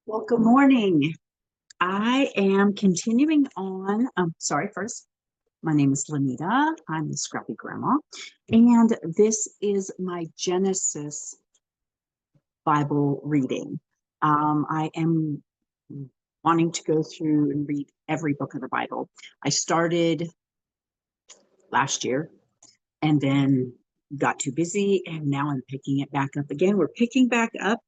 Well, good morning. I am continuing on. First, my name is Lanita. I'm the Scrappy Grandma, and this is my Genesis Bible reading. I am wanting to go through and read every book of the Bible. I started last year and then got too busy, and now I'm picking it back up again. We're picking back up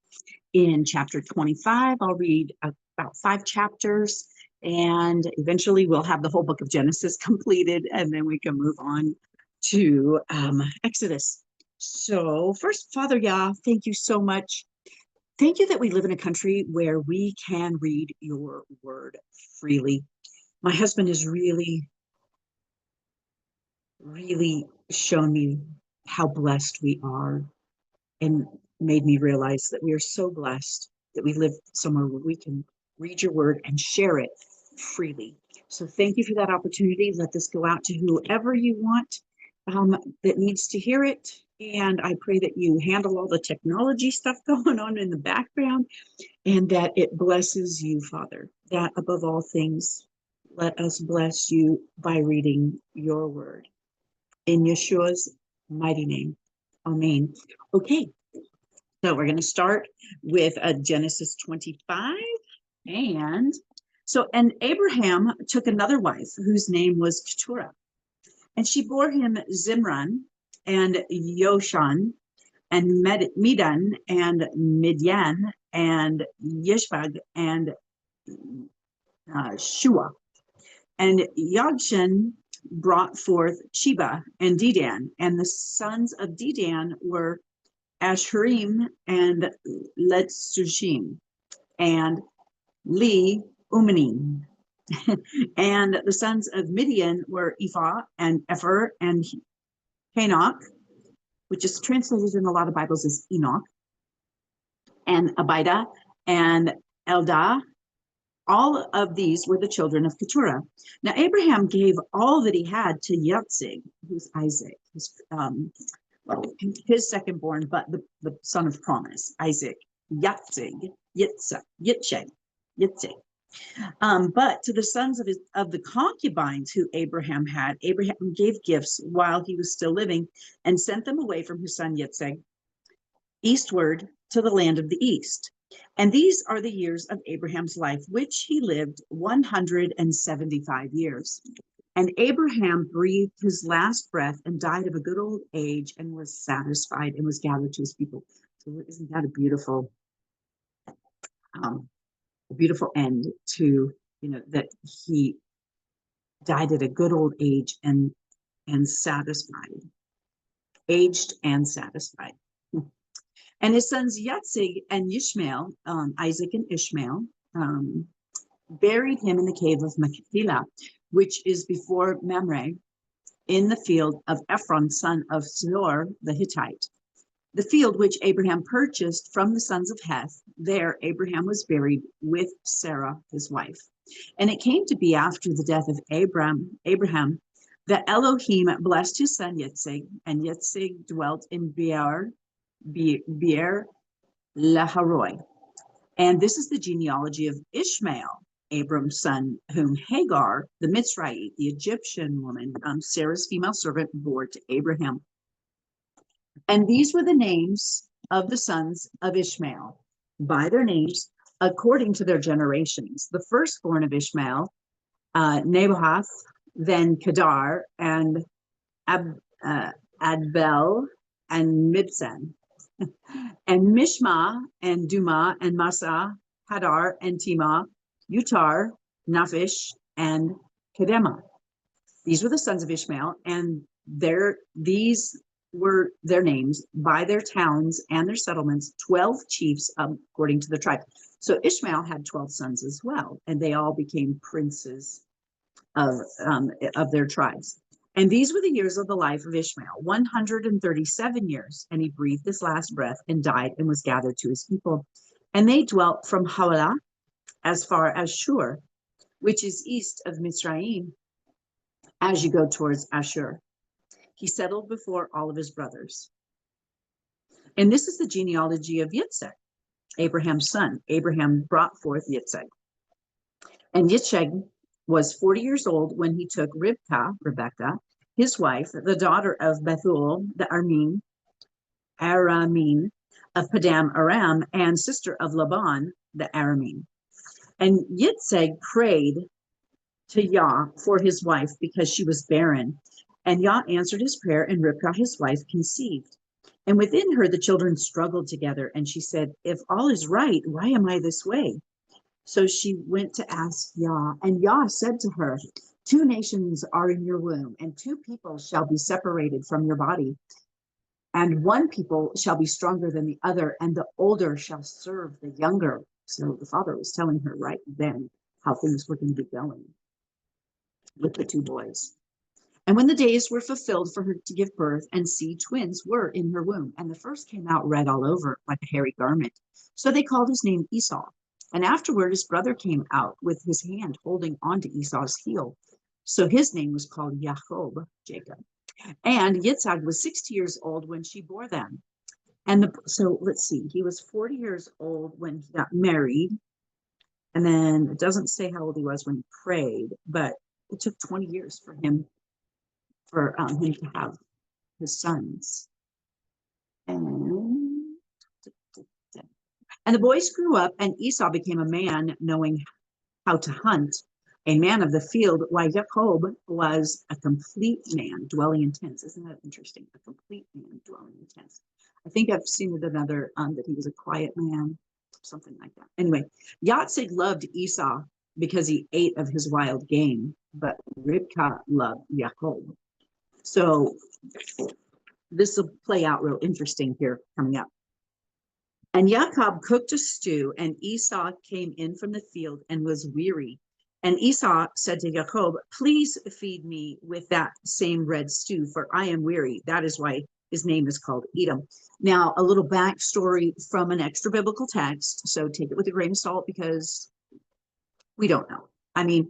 in chapter 25. I'll read about 5 chapters, and eventually we'll have the whole book of Genesis completed, and then we can move on to Exodus. So first, Father Yah, thank you so much. Thank you that we live in a country where we can read your word freely. My husband has really shown me how blessed we are, and made me realize that we are so blessed that we live somewhere where we can read your word and share it freely. So thank you for that opportunity. Let this go out to whoever you want that needs to hear it. And I pray that you handle all the technology stuff going on in the background, and that it blesses you, Father, that above all things, let us bless you by reading your word. In Yeshua's mighty name. Amen. Okay, so we're going to start with Genesis 25. And Abraham took another wife whose name was Keturah. And she bore him Zimran and Yoshan and Medan and Midian and Yishbag and Shua. And Yogshan brought forth Sheba and Dedan. And the sons of Dedan were Asherim and Letzushim and Lee Umanim. And the sons of Midian were Ephah and Epher and Hanok, which is translated in a lot of Bibles as Enoch, and Abida and Eldah. All of these were the children of Keturah. Now Abraham gave all that he had to Yitzhak, who's Isaac, his second born, but the son of promise, Isaac, Yitzhak. But to the sons of the concubines who Abraham had, Abraham gave gifts while he was still living, and sent them away from his son Yitzhak eastward to the land of the east. And these are the years of Abraham's life, which he lived 175 years. And Abraham breathed his last breath and died of a good old age, and was satisfied, and was gathered to his people. So isn't that a beautiful end to, that he died at a good old age and satisfied, aged and satisfied. And his sons Yitzhak and Ishmael, Isaac and Ishmael, buried him in the cave of Machpelah, which is before Mamre, in the field of Ephron, son of Zohar the Hittite. The field which Abraham purchased from the sons of Heth, there Abraham was buried with Sarah, his wife. And it came to be after the death of Abraham, that Elohim blessed his son Yitzhak, and Yitzhak dwelt in Beer Laharoi. And this is the genealogy of Ishmael, Abram's son, whom Hagar, the Mitzrayite, the Egyptian woman, Sarah's female servant, bore to Abraham. And these were the names of the sons of Ishmael, by their names, according to their generations. The firstborn of Ishmael, Nabohath, then Kedar, and Adbel, and Mibsen, and Mishma, and Duma, and Masa, Hadar, and Tima, Utar, Naphish, and Kedema. These were the sons of Ishmael, and these were their names by their towns and their settlements, 12 chiefs according to the tribe. So Ishmael had 12 sons as well, and they all became princes of their tribes. And these were the years of the life of Ishmael, 137 years. And he breathed his last breath and died, and was gathered to his people. And they dwelt from Havilah as far as Shur, which is east of Mitzrayim, as you go towards Ashur. He settled before all of his brothers. And this is the genealogy of Yitzhak. Abraham's son. Abraham brought forth Yitzhak. And Yitzhak was 40 years old when he took Rebekah, his wife, the daughter of Bethuel, the Aramean of Padam Aram, and sister of Laban, the Aramean. And Yitzhak prayed to Yah for his wife because she was barren. And Yah answered his prayer, and Rivkah, his wife, conceived. And within her, the children struggled together. And she said, if all is right, why am I this way? So she went to ask Yah, and Yah said to her, 2 nations are in your womb, and 2 people shall be separated from your body. And 1 people shall be stronger than the other, and the older shall serve the younger. So the father was telling her right then how things were going to be going with the 2 boys. And when the days were fulfilled for her to give birth, and see, twins were in her womb, and the first came out red all over like a hairy garment. So they called his name Esau. And afterward his brother came out with his hand holding on to Esau's heel. So his name was called Jacob, Jacob. And Yitzhak was 60 years old when she bore them. And so let's see, he was 40 years old when he got married. And then it doesn't say how old he was when he prayed, but it took 20 years for him to have his sons. And the boys grew up, and Esau became a man knowing how to hunt, a man of the field, while Jacob was a complete man dwelling in tents. Isn't that interesting? A complete man dwelling in tents. I think I've seen it another that he was a quiet man, something like that. Anyway, Yitzhak loved Esau because he ate of his wild game, but Rivkah loved Jacob. So this will play out real interesting here coming up. And Jacob cooked a stew, and Esau came in from the field and was weary. And Esau said to Jacob, please feed me with that same red stew, for I am weary. That is why his name is called Edom. Now, a little backstory from an extra biblical text. So take it with a grain of salt because we don't know. I mean,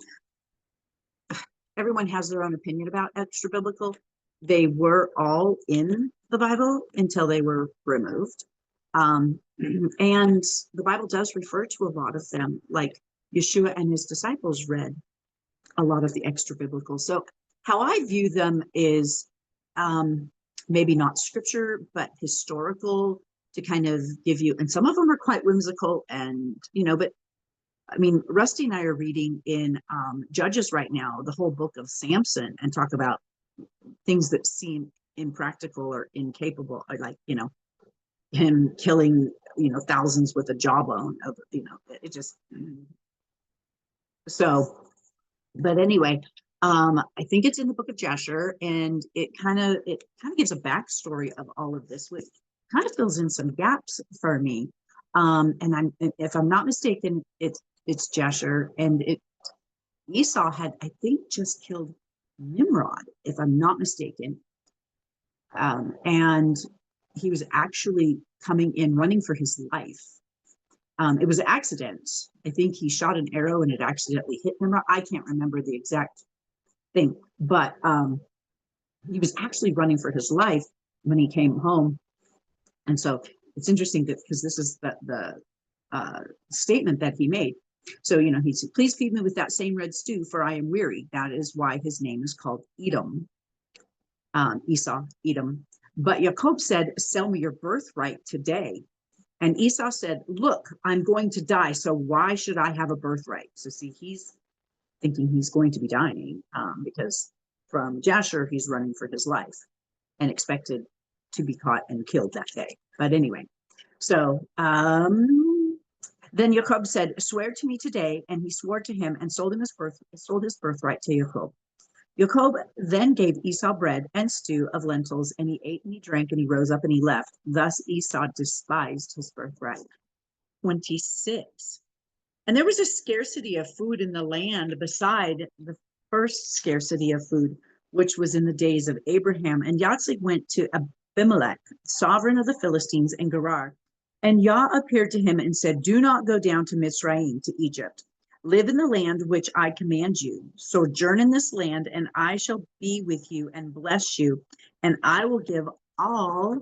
everyone has their own opinion about extra biblical. They were all in the Bible until they were removed. And the Bible does refer to a lot of them, like Yeshua and his disciples read a lot of the extra biblical. So how I view them is maybe not scripture, but historical, to kind of give you, and some of them are quite whimsical, and but I mean, Rusty and I are reading in Judges right now, the whole book of Samson, and talk about things that seem impractical or incapable, or like, him killing, thousands with a jawbone of, it just, so, but anyway, I think it's in the book of Jasher, and it kind of gives a backstory of all of this, which kind of fills in some gaps for me. And if I'm not mistaken, it's Jasher, and Esau had, I think, just killed Nimrod, if I'm not mistaken. And he was actually coming in running for his life. It was an accident. I think he shot an arrow and it accidentally hit him. I can't remember the exact thing, but he was actually running for his life when he came home. And so it's interesting because this is the statement that he made. So, he said, please feed me with that same red stew, for I am weary. That is why his name is called Edom. Esau, Edom. But Jacob said, sell me your birthright today. And Esau said, look, I'm going to die, so why should I have a birthright? So see, he's thinking he's going to be dying because from Jasher, he's running for his life and expected to be caught and killed that day. But anyway, so then Jacob said, swear to me today. And he swore to him and sold his birthright to Jacob. Jacob then gave Esau bread and stew of lentils, and he ate and he drank, and he rose up and he left. Thus Esau despised his birthright. 26. And there was a scarcity of food in the land beside the first scarcity of food, which was in the days of Abraham. And Yitzhak went to Abimelech, sovereign of the Philistines, and Gerar. And Yah appeared to him and said, do not go down to Mitzrayim, to Egypt. Live in the land which I command you. Sojourn in this land, and I shall be with you and bless you. And I will give all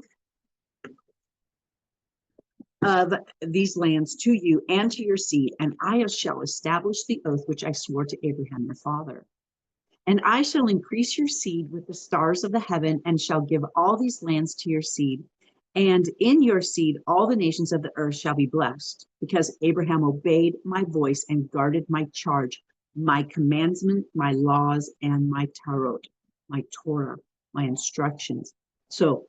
of these lands to you and to your seed, and I shall establish the oath which I swore to Abraham your father. And I shall increase your seed with the stars of the heaven, and shall give all these lands to your seed. And in your seed, all the nations of the earth shall be blessed, because Abraham obeyed my voice and guarded my charge, my commandment, my laws, and my Torah, my instructions. So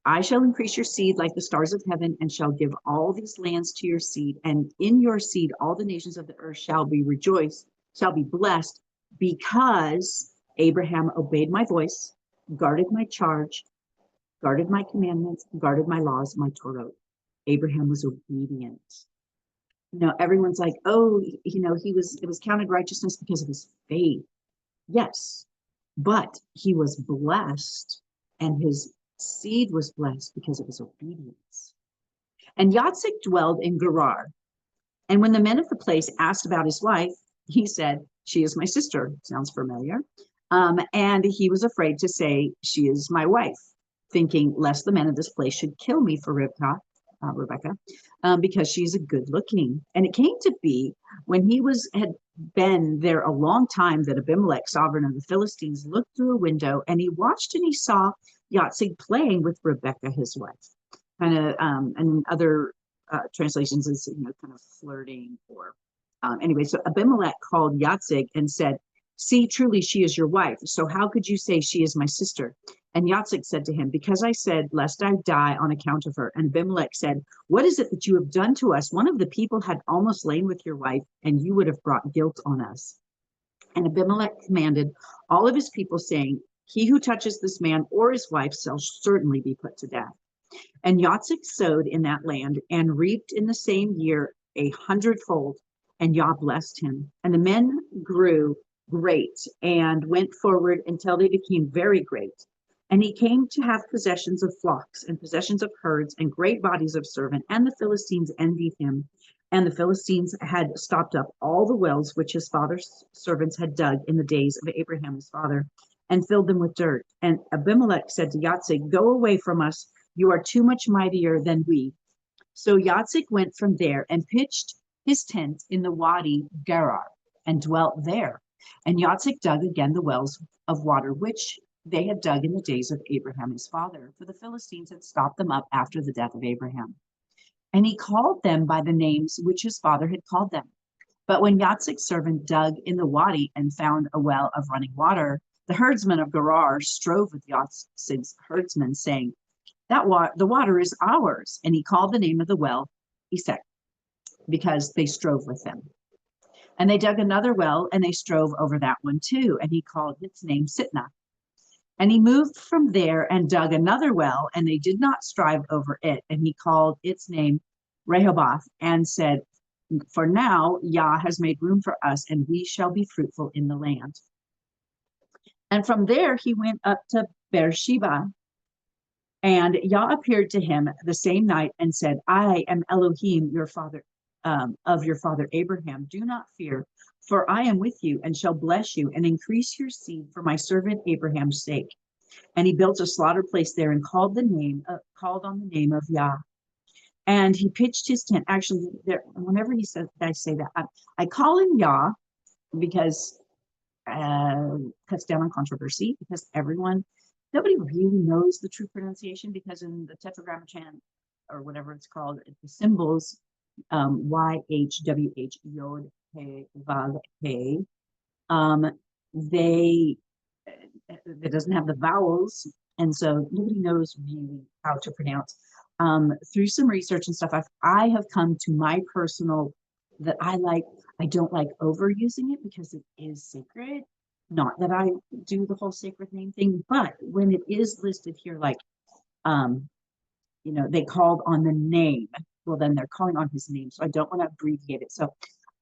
I shall increase your seed like the stars of heaven, and shall give all these lands to your seed. And in your seed, all the nations of the earth shall be blessed, because Abraham obeyed my voice, guarded my charge, guarded my commandments, guarded my laws, my Torah. Abraham was obedient. Everyone's like, oh, it was counted righteousness because of his faith. Yes, but he was blessed, and his seed was blessed because of his obedience. And Yatsik dwelled in Gerar. And when the men of the place asked about his wife, he said, she is my sister. Sounds familiar. And he was afraid to say, she is my wife, thinking lest the men of this place should kill me for Rebecca, because she's a good looking. And it came to be, when he had been there a long time, that Abimelech, sovereign of the Philistines, looked through a window, and he watched, and he saw Yatsig playing with Rebecca, his wife. And in other translations, is kind of flirting, or anyway. So Abimelech called Yatsig and said, see, truly she is your wife. So how could you say she is my sister? And Yatsik said to him, because I said, lest I die on account of her. And Abimelech said, what is it that you have done to us? One of the people had almost lain with your wife, and you would have brought guilt on us. And Abimelech commanded all of his people, saying, he who touches this man or his wife shall certainly be put to death. And Yatsik sowed in that land, and reaped in the same year 100-fold, and Yah blessed him. And the men grew great, and went forward until they became very great. And he came to have possessions of flocks, and possessions of herds, and great bodies of servants. And the Philistines envied him. And the Philistines had stopped up all the wells which his father's servants had dug in the days of Abraham his father, and filled them with dirt. And Abimelech said to Yatsik, go away from us, you are too much mightier than we. So Yatsik went from there, and pitched his tent in the Wadi Gerar, and dwelt there. And Yatsik dug again the wells of water which they had dug in the days of Abraham his father, for the Philistines had stopped them up after the death of Abraham. And he called them by the names which his father had called them. But when Yatsik's servant dug in the wadi and found a well of running water, the herdsmen of Gerar strove with Yatsik's herdsmen, saying, the water is ours. And he called the name of the well Esek, because they strove with him. And they dug another well, and they strove over that one too, and he called its name Sitnah. And he moved from there and dug another well, and they did not strive over it, and he called its name Rehoboth, and said, for now Yah has made room for us, and we shall be fruitful in the land. And from there he went up to Beersheba, and Yah appeared to him the same night and said, I am Elohim, your father, of your father Abraham. Do not fear, for I am with you, and shall bless you, and increase your seed for my servant Abraham's sake. And he built a slaughter place there, and called on the name of Yah. And he pitched his tent. Actually, whenever he says, I say that, I call him Yah, because cuts down on controversy, because nobody really knows the true pronunciation, because in the Tetragrammaton, or whatever it's called, the symbols, YHWH, Yod, He, Vav, He, it doesn't have the vowels, and so nobody knows really how to pronounce. Through some research and stuff, I have come to my personal that I don't like overusing it, because it is sacred. Not that I do the whole sacred name thing, but when it is listed here, like, they called on the name, well, then they're calling on his name. So I don't want to abbreviate it. So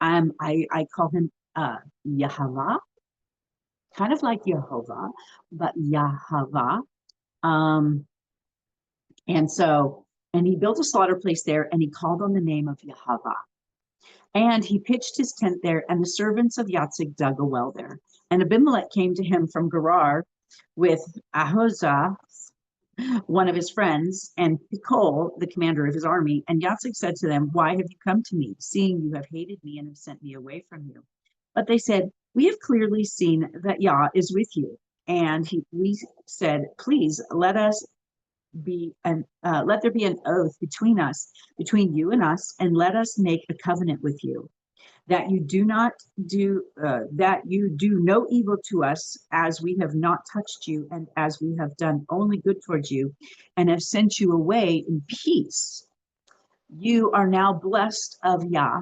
I call him Yahweh, kind of like Jehovah, but Yahweh. And he built a slaughter place there, and he called on the name of Yahweh. And he pitched his tent there, and the servants of Yatsik dug a well there. And Abimelech came to him from Gerar with Ahuzah, one of his friends, and Pikol, the commander of his army. And Yatsik said to them, "Why have you come to me, seeing you have hated me and have sent me away from you?" But they said, "We have clearly seen that Yah is with you." And we said, "Please let there be an oath between us, between you and us, and let us make a covenant with you, that you do not do that you do no evil to us, as we have not touched you, and as we have done only good towards you, and have sent you away in peace. You are now blessed of Yah."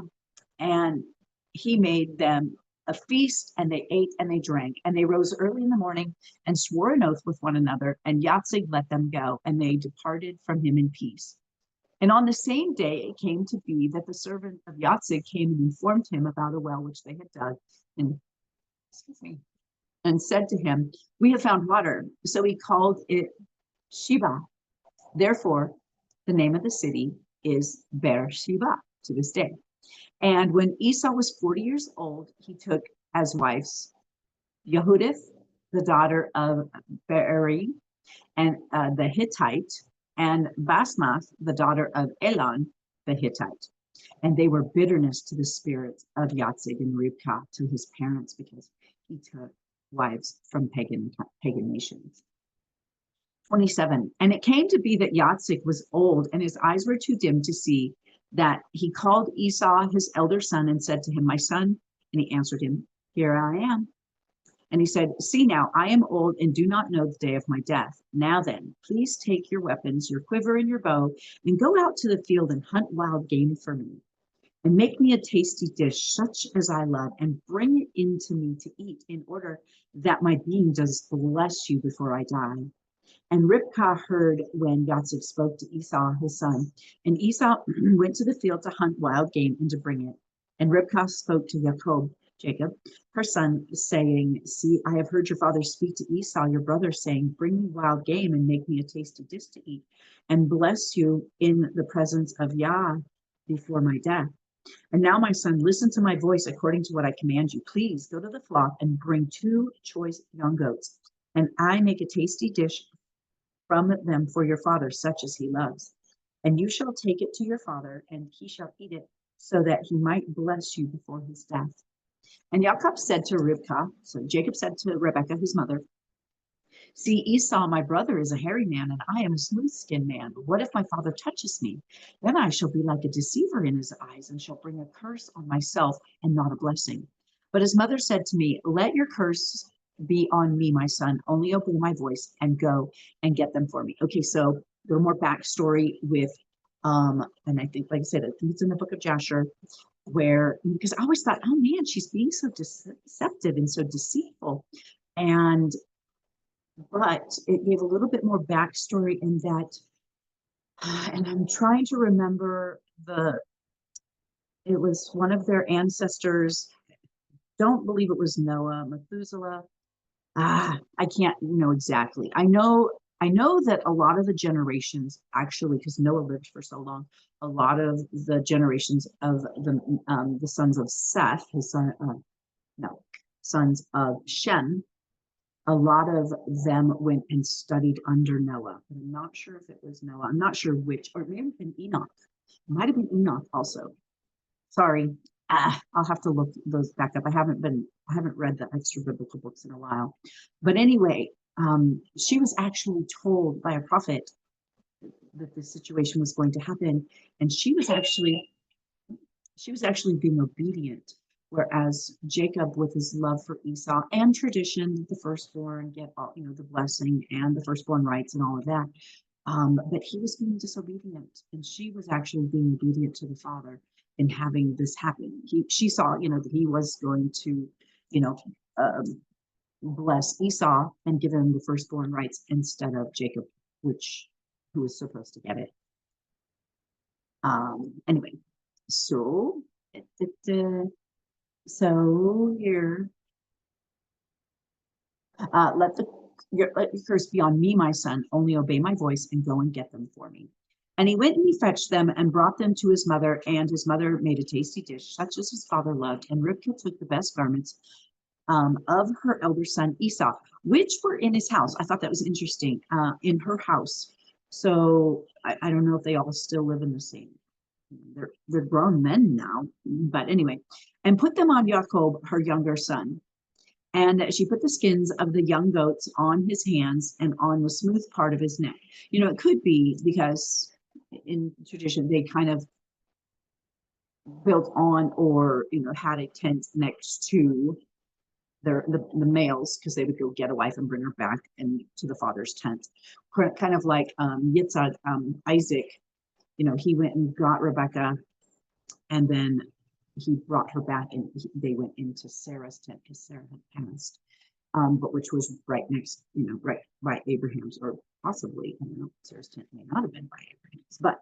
And he made them a feast, and they ate and they drank, and they rose early in the morning and swore an oath with one another, and Yatsig let them go, and they departed from him in peace. And on the same day it came to be that the servant of Yatsig came and informed him about a well which they had dug, and excuse me, and said to him, "We have found water." So he called it Sheba. Therefore, the name of the city is Beersheba to this day. And when Esau was 40 years old, he took as wives Yehudith, the daughter of Beeri, and the Hittite, and Basmath, the daughter of Elon, the Hittite. And they were bitterness to the spirits of Yatsig and Rivkah, to his parents, because he took wives from pagan nations. 27. And it came to be that Yatsig was old, and his eyes were too dim to see, that he called Esau, his elder son, and said to him, "My son." And he answered him, "Here I am." And he said, "See now, I am old and do not know the day of my death. Now then, please take your weapons, your quiver and your bow, and go out to the field and hunt wild game for me, and make me a tasty dish such as I love, and bring it in to me to eat, in order that my being does bless you before I die." And Rivkah heard when Yatsik spoke to Esau, his son. And Esau went to the field to hunt wild game and to bring it. And Rivkah spoke to Jacob, her son, saying, "See, I have heard your father speak to Esau, your brother, saying, 'Bring me wild game and make me a tasty dish to eat, and bless you in the presence of Yah before my death.' And now, my son, listen to my voice according to what I command you. Please go to the flock and bring 2 choice young goats, and I make a tasty dish from them for your father, such as he loves. And you shall take it to your father, and he shall eat it, so that he might bless you before his death." And Jacob said to Rivkah, so Jacob said to Rebekah, his mother, "See, Esau, my brother, is a hairy man, and I am a smooth-skinned man. What if my father touches me? Then I shall be like a deceiver in his eyes, and shall bring a curse on myself and not a blessing." But his mother said to me, "Let your curse be on me, my son. Only obey my voice and go and get them for me." Okay, so a little more backstory with, and I think, like I said, I think it's in the book of Jasher, where, because I always thought, oh man, she's being so deceptive and so deceitful. But it gave a little bit more backstory in that, and I'm trying to remember it was one of their ancestors. Don't believe it was Noah, Methuselah. I can't know exactly. I know that a lot of the generations, actually, because Noah lived for so long, a lot of the generations of the sons of Seth, his son, sons of Shem, a lot of them went and studied under Noah. But I'm not sure if it was Noah. I'm not sure which, or maybe it been Enoch. It might have been Enoch also. Sorry. I'll have to look those back up. I haven't read the extra biblical books in a while. But anyway, she was actually told by a prophet that this situation was going to happen, and she was actually being obedient. Whereas Jacob, with his love for Esau and tradition, the firstborn get all, the blessing and the firstborn rights and all of that. But he was being disobedient, and she was actually being obedient to the father in having this happen. She saw, that he was going to, bless Esau and give him the firstborn rights instead of Jacob, who was supposed to get it. Anyway, so here, let your curse be on me, my son. Only obey my voice and go and get them for me. And he went and he fetched them and brought them to his mother, and his mother made a tasty dish, such as his father loved. And Rivkah took the best garments of her elder son Esau, which were in his house. I thought that was interesting, in her house. So I don't know if they all still live in the same. They're grown men now, but anyway, and put them on Jacob, her younger son. And she put the skins of the young goats on his hands and on the smooth part of his neck. You know, it could be because in tradition they kind of built on, or had a tent next to the males, because they would go get a wife and bring her back and to the father's tent, kind of like Yitzhak, Isaac. He went and got Rebecca, and then he brought her back, and they went into Sarah's tent because Sarah had passed, but which was right next, right by Abraham's, or possibly, Sarah's tent may not have been by Abraham's, but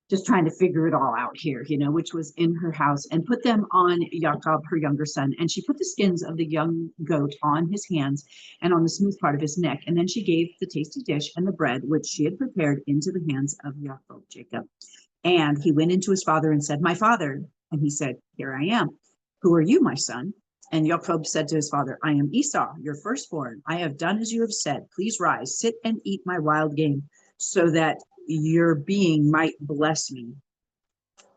just trying to figure it all out here, which was in her house, and put them on Jacob, her younger son. And she put the skins of the young goat on his hands and on the smooth part of his neck. And then she gave the tasty dish and the bread, which she had prepared, into the hands of Jacob. And he went into his father and said, "My father." And he said, "Here I am." "Who are you, my son?" And Jacob said to his father, "I am Esau, your firstborn. I have done as you have said. Please rise, sit and eat my wild game, so that your being might bless me."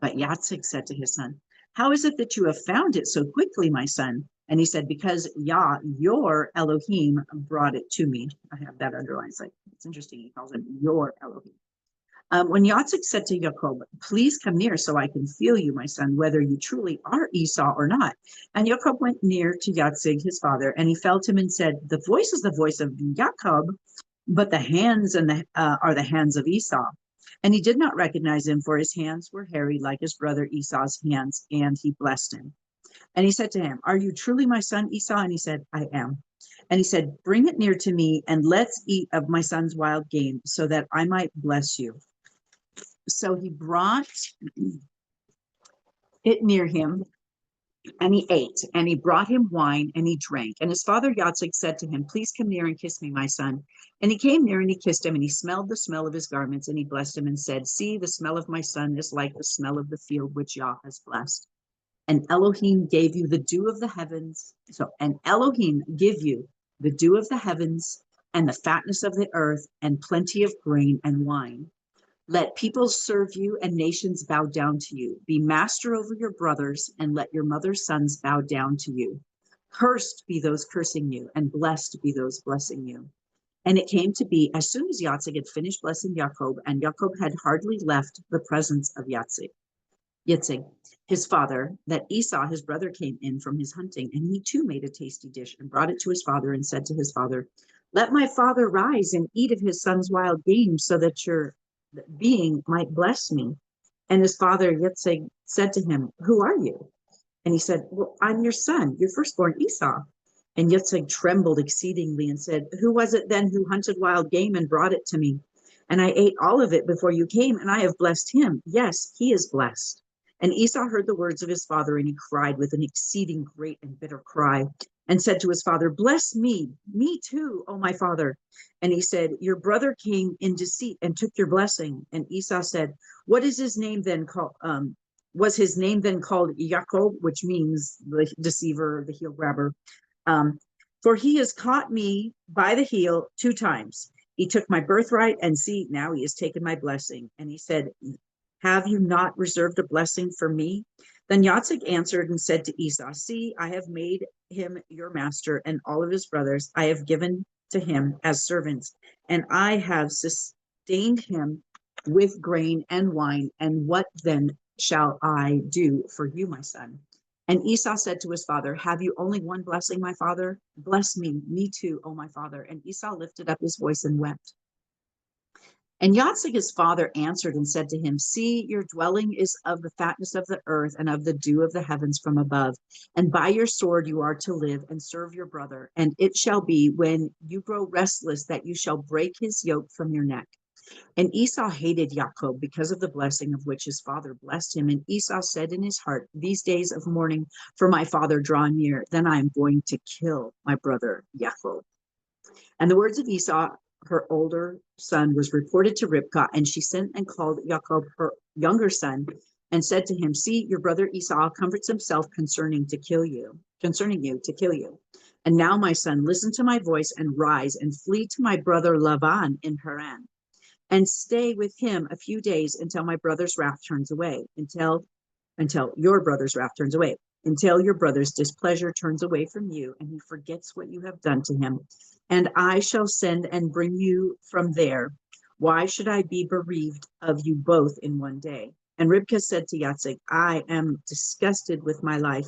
But Yatsik said to his son, "How is it that you have found it so quickly, my son?" And he said, "Because Yah, your Elohim, brought it to me." I have that underlined. It's interesting. He calls him your Elohim. When Yatsik said to Jacob, "Please come near so I can feel you, my son, whether you truly are Esau or not." And Jacob went near to Yatsik, his father, and he felt him and said, "The voice is the voice of Jacob, but the hands are the hands of Esau." And he did not recognize him, for his hands were hairy like his brother Esau's hands, and he blessed him. And he said to him, "Are you truly my son Esau?" And he said, "I am." And he said, "Bring it near to me, and let's eat of my son's wild game, so that I might bless you." So he brought it near him, and he ate, and he brought him wine, and he drank. And his father Yatsik said to him, "Please come near and kiss me, my son." And he came near and he kissed him, and he smelled the smell of his garments, and he blessed him and said, "See, the smell of my son is like the smell of the field which Yah has blessed. And Elohim gave you the dew of the heavens. And Elohim give you the dew of the heavens, and the fatness of the earth, and plenty of grain and wine. Let peoples serve you and nations bow down to you. Be master over your brothers, and let your mother's sons bow down to you. Cursed be those cursing you, and blessed be those blessing you." And it came to be, as soon as Yatsik had finished blessing Jacob, and Jacob had hardly left the presence of Yitzhak, his father, that Esau, his brother, came in from his hunting, and he too made a tasty dish and brought it to his father, and said to his father, "Let my father rise and eat of his son's wild game, so that your being might bless me." And his father Yitzhak said to him, "Who are you?" And he said, "Well, I'm your son, your firstborn Esau." And Yitzhak trembled exceedingly and said, "Who was it then who hunted wild game and brought it to me? And I ate all of it before you came, and I have blessed him. Yes, he is blessed." And Esau heard the words of his father, and he cried with an exceeding great and bitter cry, and said to his father, "Bless me too, O my father." And he said, "Your brother came in deceit and took your blessing." And Esau said, "What is his name then called? Was his name then called Jacob, which means the deceiver, the heel grabber? For he has caught me by the heel 2 times. He took my birthright, and see, now he has taken my blessing." And he said, "Have you not reserved a blessing for me?" Then Yatsik answered and said to Esau, "See, I have made him your master, and all of his brothers I have given to him as servants, and I have sustained him with grain and wine. And what then shall I do for you, my son?" And Esau said to his father, "Have you only one blessing, my father? Bless me too, O my father." And Esau lifted up his voice and wept. And Yatsik his father answered and said to him, "See, your dwelling is of the fatness of the earth and of the dew of the heavens from above. And by your sword you are to live and serve your brother. And it shall be, when you grow restless, that you shall break his yoke from your neck." And Esau hated Jacob because of the blessing of which his father blessed him. And Esau said in his heart, "These days of mourning for my father draw near. Then I am going to kill my brother Jacob." And the words of Esau, her older son, was reported to Rivkah, and she sent and called Jacob, her younger son, and said to him, see, your brother Esau comforts himself concerning you to kill you. And now, my son, listen to my voice and rise and flee to my brother Laban in Haran, and stay with him a few days until my brother's wrath turns away, until your brother's wrath turns away, until your brother's displeasure turns away from you, and he forgets what you have done to him. And I shall send and bring you from there. Why should I be bereaved of you both in one day? And Ribkah said to Yatsik, I am disgusted with my life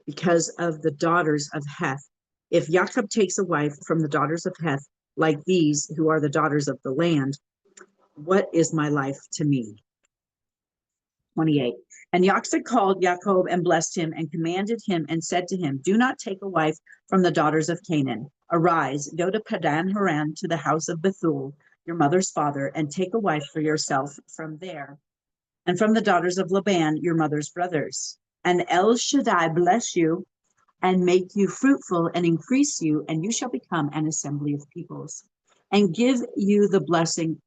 because of the daughters of Heth. If Jacob takes a wife from the daughters of Heth, like these who are the daughters of the land, what is my life to me? 28. And Yatsik called Jacob and blessed him and commanded him and said to him, do not take a wife from the daughters of Canaan. Arise, go to Padan Haran to the house of Bethuel, your mother's father, and take a wife for yourself from there, and from the daughters of Laban, your mother's brothers. And El Shaddai bless you and make you fruitful and increase you, and you shall become an assembly of peoples, and give you the blessing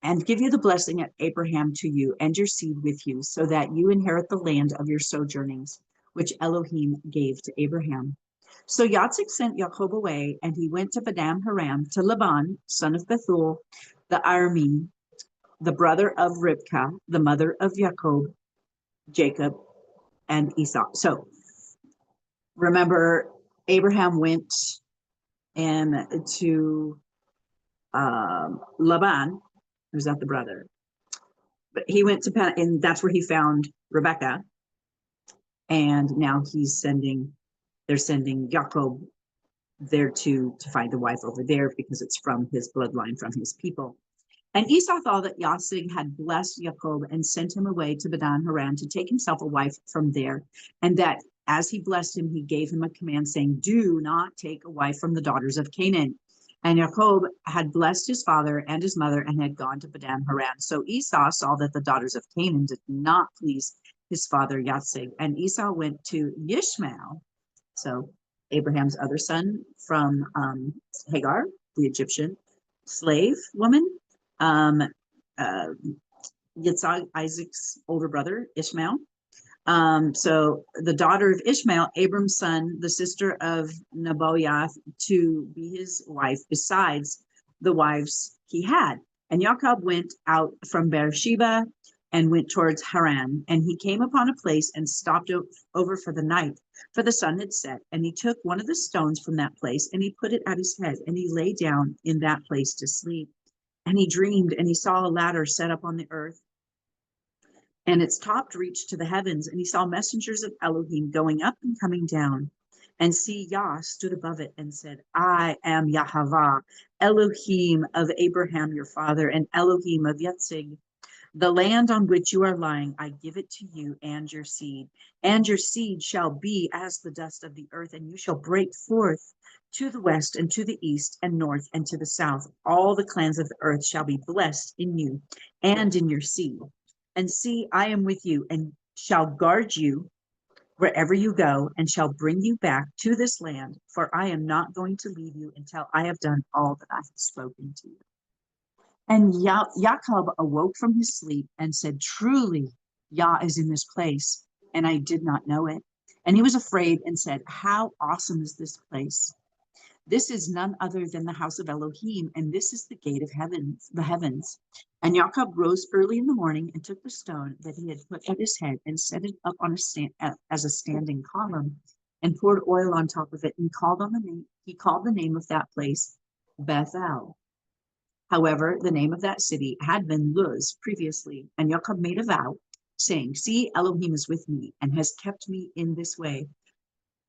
of Abraham to you and your seed with you, so that you inherit the land of your sojournings, which Elohim gave to Abraham. So Yatsik sent Jacob away, and he went to Padan Haran to Laban, son of Bethuel, the Aramean, the brother of Ribkah, the mother of Jacob, and Esau. So remember, Abraham went to Laban, who's that the brother? But he went to and that's where he found Rebecca. And now they're sending Jacob there to find a wife over there because it's from his bloodline, from his people. And Esau thought that Yatsik had blessed Jacob and sent him away to Padan Haran to take himself a wife from there, and that as he blessed him, he gave him a command saying, do not take a wife from the daughters of Canaan. And Jacob had blessed his father and his mother and had gone to Padan Haran. So Esau saw that the daughters of Canaan did not please his father Yatsik, and Esau went to Ishmael, so Abraham's other son, from Hagar, the Egyptian slave woman, Isaac's older brother, Ishmael. So the daughter of Ishmael, Abram's son, the sister of Nebaioth, to be his wife, besides the wives he had. And Jacob went out from Beersheba and went towards Haran. And he came upon a place and stopped over for the night, for the sun had set. And he took one of the stones from that place and he put it at his head, and he lay down in that place to sleep. And he dreamed, and he saw a ladder set up on the earth, and its top reached to the heavens, and he saw messengers of Elohim going up and coming down. And see, Yah stood above it and said, I am Yahavah, Elohim of Abraham your father, and Elohim of Yatsik. The land on which you are lying, I give it to you and your seed shall be as the dust of the earth, and you shall break forth to the west and to the east and north and to the south. All the clans of the earth shall be blessed in you and in your seed. And see, I am with you and shall guard you wherever you go, and shall bring you back to this land, for I am not going to leave you until I have done all that I have spoken to you. And Jacob awoke from his sleep and said, truly, Yah is in this place, and I did not know it. And he was afraid and said, how awesome is this place? This is none other than the house of Elohim, and this is the gate of the heavens. And Jacob rose early in the morning and took the stone that he had put at his head and set it up on as a standing column, and poured oil on top of it, and he called the name of that place Bethel. However, the name of that city had been Luz previously, and Jacob made a vow, saying, see, Elohim is with me, and has kept me in this way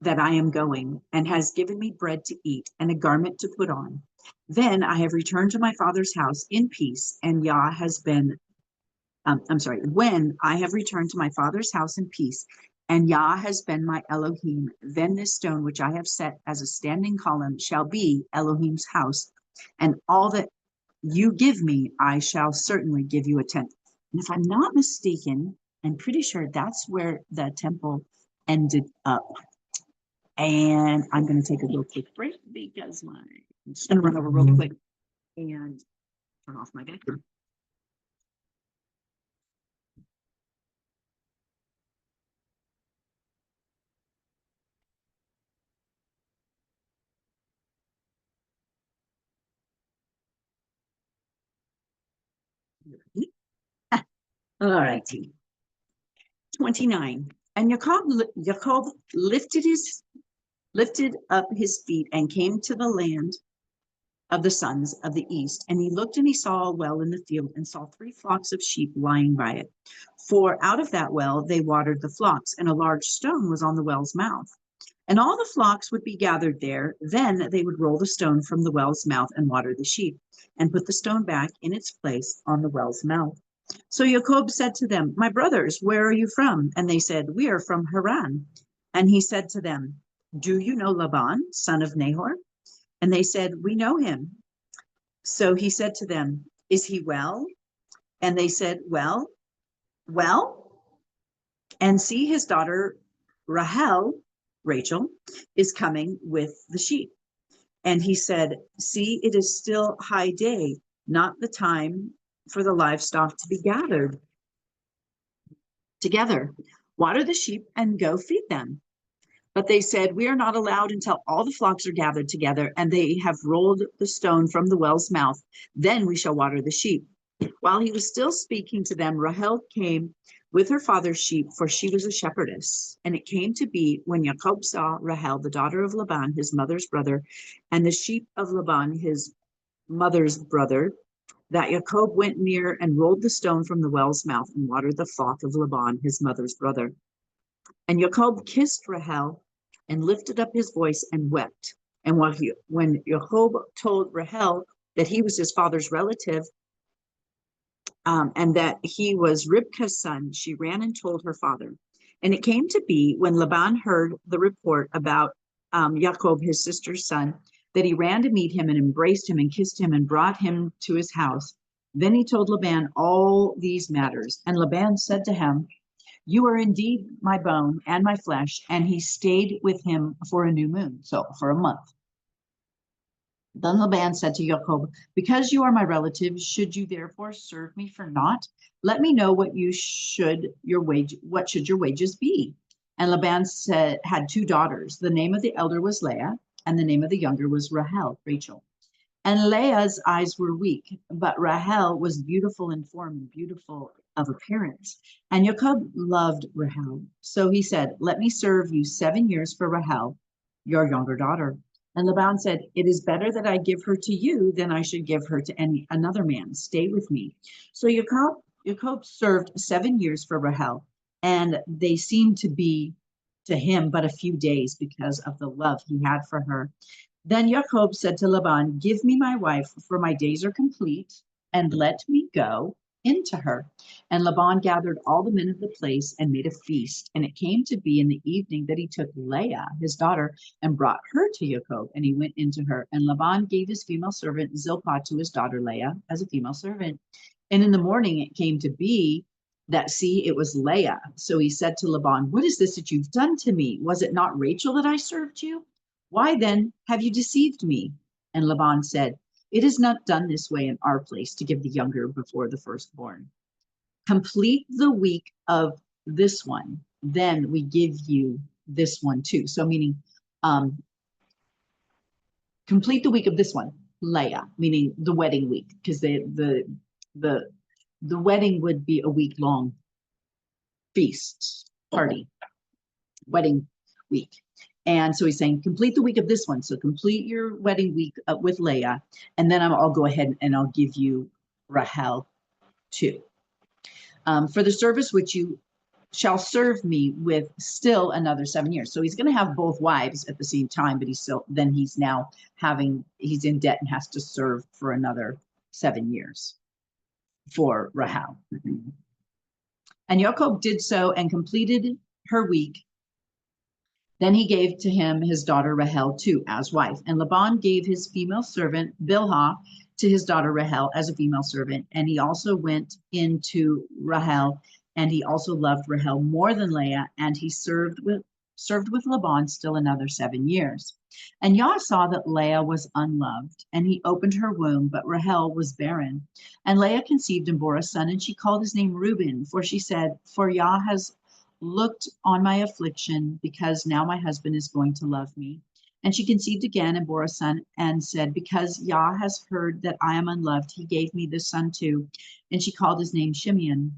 that I am going, and has given me bread to eat and a garment to put on. Then I have returned to my father's house in peace, and Yah has been, when I have returned to my father's house in peace, and Yah has been my Elohim, then this stone which I have set as a standing column shall be Elohim's house, and all that you give me, I shall certainly give you a tenth. And if I'm not mistaken, I'm pretty sure that's where the temple ended up. And I'm going to take a real quick break because I'm just going to run over real quick and turn off my background. All righty. 29. And Jacob lifted up his feet and came to the land of the sons of the east. And he looked and he saw a well in the field and saw 3 flocks of sheep lying by it. For out of that well they watered the flocks, and a large stone was on the well's mouth. And all the flocks would be gathered there. Then they would roll the stone from the well's mouth and water the sheep, and put the stone back in its place on the well's mouth. So Jacob said to them, My brothers, where are you from? And they said, We are from Haran. And he said to them, Do you know Laban, son of Nahor? And they said, We know him. So he said to them, Is he well? And they said, Well. And see, his daughter Rachel, is coming with the sheep. And he said, See, it is still high day, not the time for the livestock to be gathered together. Water the sheep and go feed them. But they said, We are not allowed until all the flocks are gathered together, and they have rolled the stone from the well's mouth. Then we shall water the sheep. While he was still speaking to them, Rahel came with her father's sheep, for she was a shepherdess. And it came to be, when Jacob saw Rahel, the daughter of Laban, his mother's brother, and the sheep of Laban, his mother's brother, that Jacob went near and rolled the stone from the well's mouth and watered the flock of Laban, his mother's brother. And Jacob kissed Rahel and lifted up his voice and wept. And when Jacob told Rahel that he was his father's relative, and that he was Ribkah's son, she ran and told her father. And it came to be, when Laban heard the report about Jacob, his sister's son, that he ran to meet him and embraced him and kissed him and brought him to his house. Then he told Laban all these matters. And Laban said to him, You are indeed my bone and my flesh. And he stayed with him for a new moon, so for a month. Then Laban said to Jacob, Because you are my relative, should you therefore serve me for naught? Let me know what should your wages be? And Laban had 2 daughters. The name of the elder was Leah, and the name of the younger was Rachel. And Leah's eyes were weak, but Rahel was beautiful in form and beautiful of appearance. And Jacob loved Rahel. So he said, Let me serve you 7 years for Rahel, your younger daughter. And Laban said, It is better that I give her to you than I should give her to another man. Stay with me. So Jacob served 7 years for Rahel, and they seemed to be to him but a few days because of the love he had for her. Then Jacob said to Laban, Give me my wife, for my days are complete, and let me go into her. And Laban gathered all the men of the place and made a feast. And it came to be in the evening that he took Leah, his daughter, and brought her to Jacob, and he went into her. And Laban gave his female servant Zilpah to his daughter Leah as a female servant. And in the morning it came to be that, see, it was Leah. So he said to Laban, What is this that you've done to me? Was it not Rachel that I served you? Why then have you deceived me? And Laban said, It is not done this way in our place to give the younger before the firstborn. Complete the week of this one, then we give you this one too. So meaning, complete the week of this one, Leah, meaning the wedding week, because the wedding would be a week-long feast, party, wedding week. And so he's saying, complete the week of this one. So complete your wedding week with Leah, and then I'll go ahead and I'll give you Rahel too. For the service which you shall serve me with still another 7 years. So he's going to have both wives at the same time, but he's in debt and has to serve for another 7 years for Rahel. And Jacob did so and completed her week. Then he gave to him his daughter Rahel too as wife. And Laban gave his female servant Bilhah to his daughter Rahel as a female servant. And he also went into Rahel, and he also loved Rahel more than Leah, and he served with Laban still another 7 years. And Yah saw that Leah was unloved, and he opened her womb, but Rahel was barren. And Leah conceived and bore a son, and she called his name Reuben, for she said, For Yah has looked on my affliction, because now my husband is going to love me. And she conceived again and bore a son and said, because Yah has heard that I am unloved, he gave me this son too. And she called his name Simeon.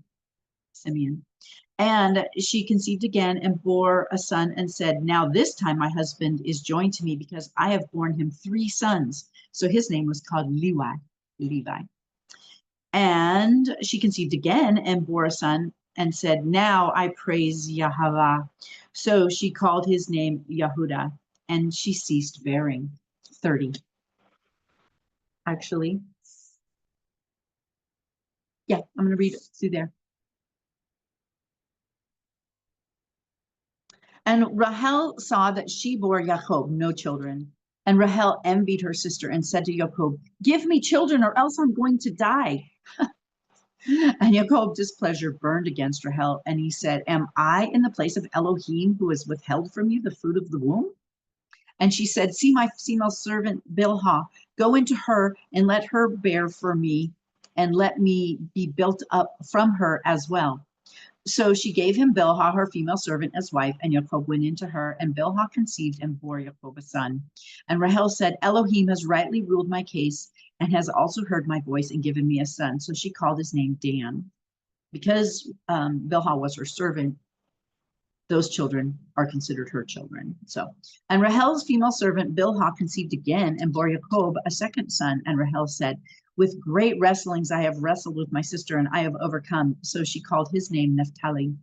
And she conceived again and bore a son and said, now this time my husband is joined to me because I have borne him 3 sons. So his name was called Levi. And she conceived again and bore a son and said, now I praise Yahweh. So she called his name Yehudah, and she ceased bearing. 30. Actually, yeah, I'm going to read it through there. And Rahel saw that she bore Jacob no children. And Rahel envied her sister and said to Jacob, give me children or else I'm going to die. And Jacob's displeasure burned against Rahel, and he said, am I in the place of Elohim who has withheld from you the fruit of the womb? And she said, see my female servant Bilhah, go into her and let her bear for me, and let me be built up from her as well. So she gave him Bilhah, her female servant, as wife, and Jacob went into her, and Bilhah conceived and bore Jacob a son. And Rahel said, Elohim has rightly ruled my case, and has also heard my voice and given me a son. So she called his name Dan. Because Bilhah was her servant, those children are considered her children. So, and Rahel's female servant Bilhah conceived again and bore Jacob a second son. And Rahel said, with great wrestlings I have wrestled with my sister, and I have overcome. So she called his name Naphtali.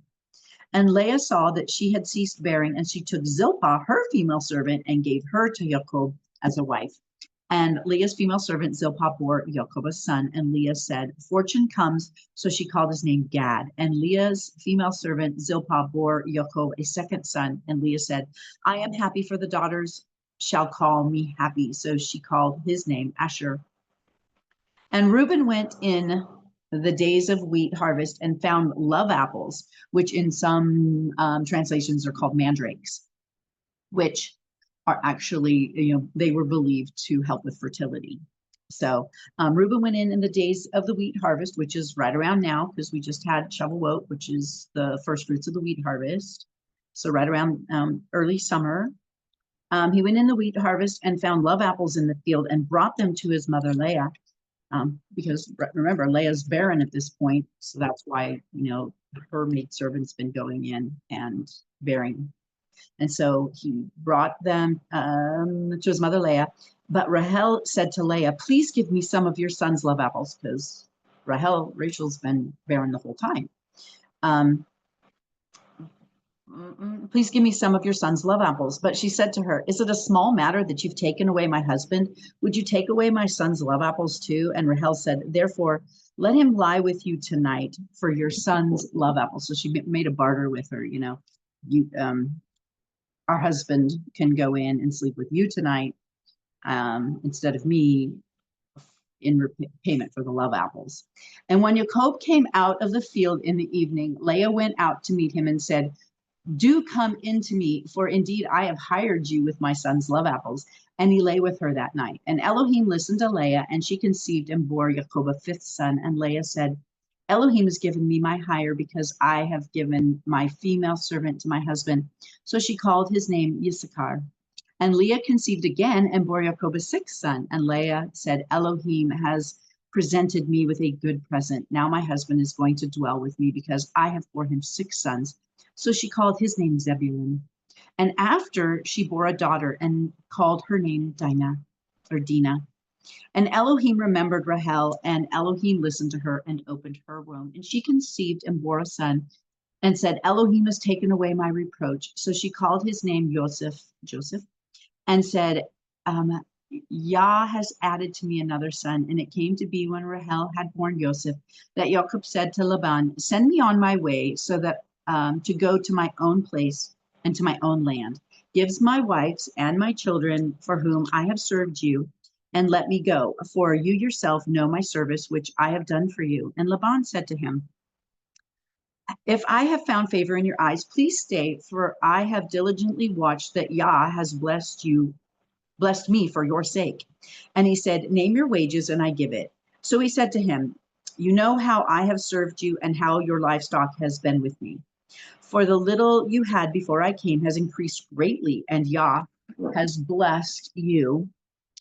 And Leah saw that she had ceased bearing, and she took Zilpah, her female servant, and gave her to Jacob as a wife. And Leah's female servant Zilpah bore Jacob a son, and Leah said, fortune comes. So she called his name Gad. And Leah's female servant Zilpah bore Jacob a second son, and Leah said, I am happy, for the daughters shall call me happy. So she called his name Asher. And Reuben went in the days of wheat harvest and found love apples, which in some translations are called mandrakes, which are actually, they were believed to help with fertility. So Reuben went in the days of the wheat harvest, which is right around now, because we just had Shavuot, which is the first fruits of the wheat harvest. So right around early summer. He went in the wheat harvest and found love apples in the field and brought them to his mother Leah. Because remember, Leah's barren at this point. So that's why, her maidservant's been going in and bearing. And so he brought them to his mother Leah. But Rahel said to Leah, please give me some of your son's love apples, because Rachel's been barren the whole time. Please give me some of your son's love apples. But she said to her, is it a small matter that you've taken away my husband? Would you take away my son's love apples too? And Rahel said, therefore, let him lie with you tonight for your son's love apples. So she made a barter with her, our husband can go in and sleep with you tonight instead of me in payment for the love apples. And when Jacob came out of the field in the evening, Leah went out to meet him and said, do come into me, for indeed I have hired you with my son's love apples. And he lay with her that night. And Elohim listened to Leah, and she conceived and bore Jacob a 5th son. And Leah said, Elohim has given me my hire, because I have given my female servant to my husband. So she called his name Issachar. And Leah conceived again and bore Jacob a 6th son. And Leah said, Elohim has presented me with a good present. Now my husband is going to dwell with me, because I have borne him 6 sons. So she called his name Zebulun. And after she bore a daughter and called her name Dinah. And Elohim remembered Rahel, and Elohim listened to her and opened her womb. And she conceived and bore a son and said, Elohim has taken away my reproach. So she called his name Joseph, and said, Yah has added to me another son. And it came to be when Rahel had borne Joseph that Jacob said to Laban, send me on my way, so that to go to my own place and to my own land. Gives my wives and my children for whom I have served you, and let me go, for you yourself know my service, which I have done for you. And Laban said to him, if I have found favor in your eyes, please stay, for I have diligently watched that Yah has blessed me for your sake. And he said, name your wages and I give it. So he said to him, you know how I have served you and how your livestock has been with me. For the little you had before I came has increased greatly, and Yah has blessed you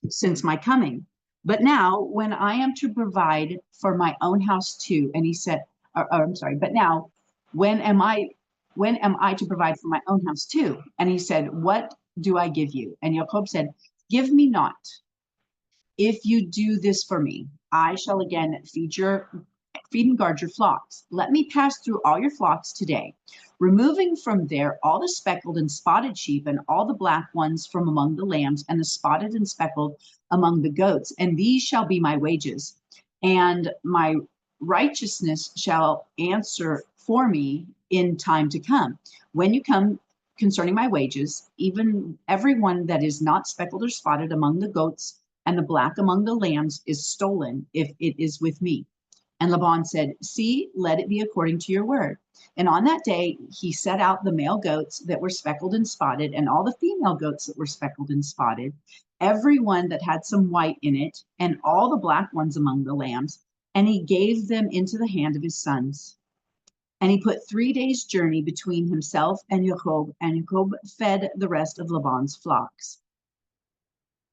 since my coming. But now, when I am to provide for my own house too, and he said, I'm sorry, but now, when am I to provide for my own house too? And he said, what do I give you? And Jacob said, give me not. If you do this for me, I shall again feed and guard your flocks. Let me pass through all your flocks today, removing from there all the speckled and spotted sheep and all the black ones from among the lambs and the spotted and speckled among the goats. And these shall be my wages, and my righteousness shall answer for me in time to come. When you come concerning my wages, even everyone that is not speckled or spotted among the goats and the black among the lambs is stolen if it is with me. And Laban said, see, let it be according to your word. And on that day, he set out the male goats that were speckled and spotted, and all the female goats that were speckled and spotted, every one that had some white in it, and all the black ones among the lambs. And he gave them into the hand of his sons. And he put 3 days' journey between himself and Jacob fed the rest of Laban's flocks.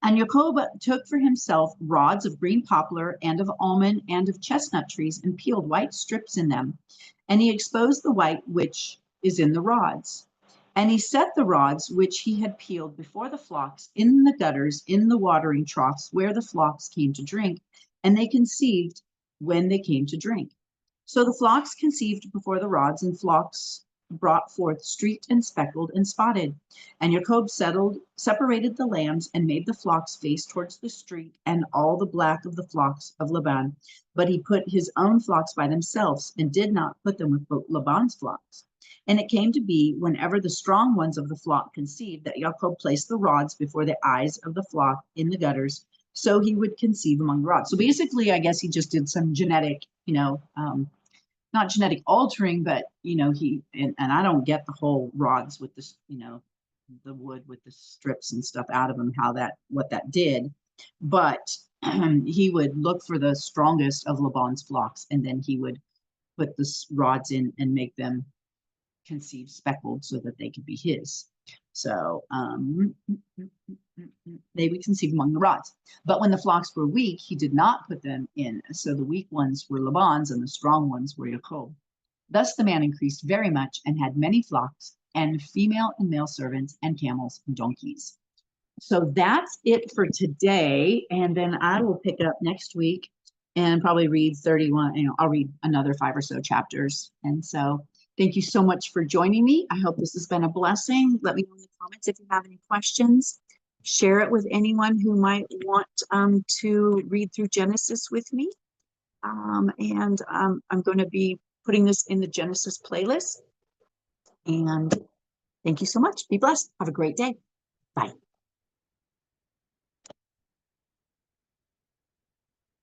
And Jacob took for himself rods of green poplar and of almond and of chestnut trees and peeled white strips in them. And he exposed the white which is in the rods. And he set the rods which he had peeled before the flocks in the gutters, in the watering troughs where the flocks came to drink. And they conceived when they came to drink. So the flocks conceived before the rods, and flocks brought forth streaked and speckled and spotted. And Jacob separated the lambs and made the flocks face towards the street and all the black of the flocks of Laban. But he put his own flocks by themselves and did not put them with Laban's flocks. And it came to be, whenever the strong ones of the flock conceived, that Jacob placed the rods before the eyes of the flock in the gutters, so he would conceive among the rods. So basically, I guess he just did some genetic, not genetic altering, but he and I don't get the whole rods with this, the wood with the strips and stuff out of them, what that did, but he would look for the strongest of Laban's flocks, and then he would put the rods in and make them conceive speckled so that they could be his. So they would conceive among the rods. But when the flocks were weak, he did not put them in. So the weak ones were Laban's and the strong ones were Jacob. Thus the man increased very much and had many flocks and female and male servants and camels and donkeys. So that's it for today. And then I will pick up next week and probably read 31. I'll read another 5 or so chapters. And so thank you so much for joining me. I hope this has been a blessing. Let me know in the comments if you have any questions. Share it with anyone who might want to read through Genesis with me. I'm going to be putting this in the Genesis playlist. And thank you so much. Be blessed. Have a great day. Bye.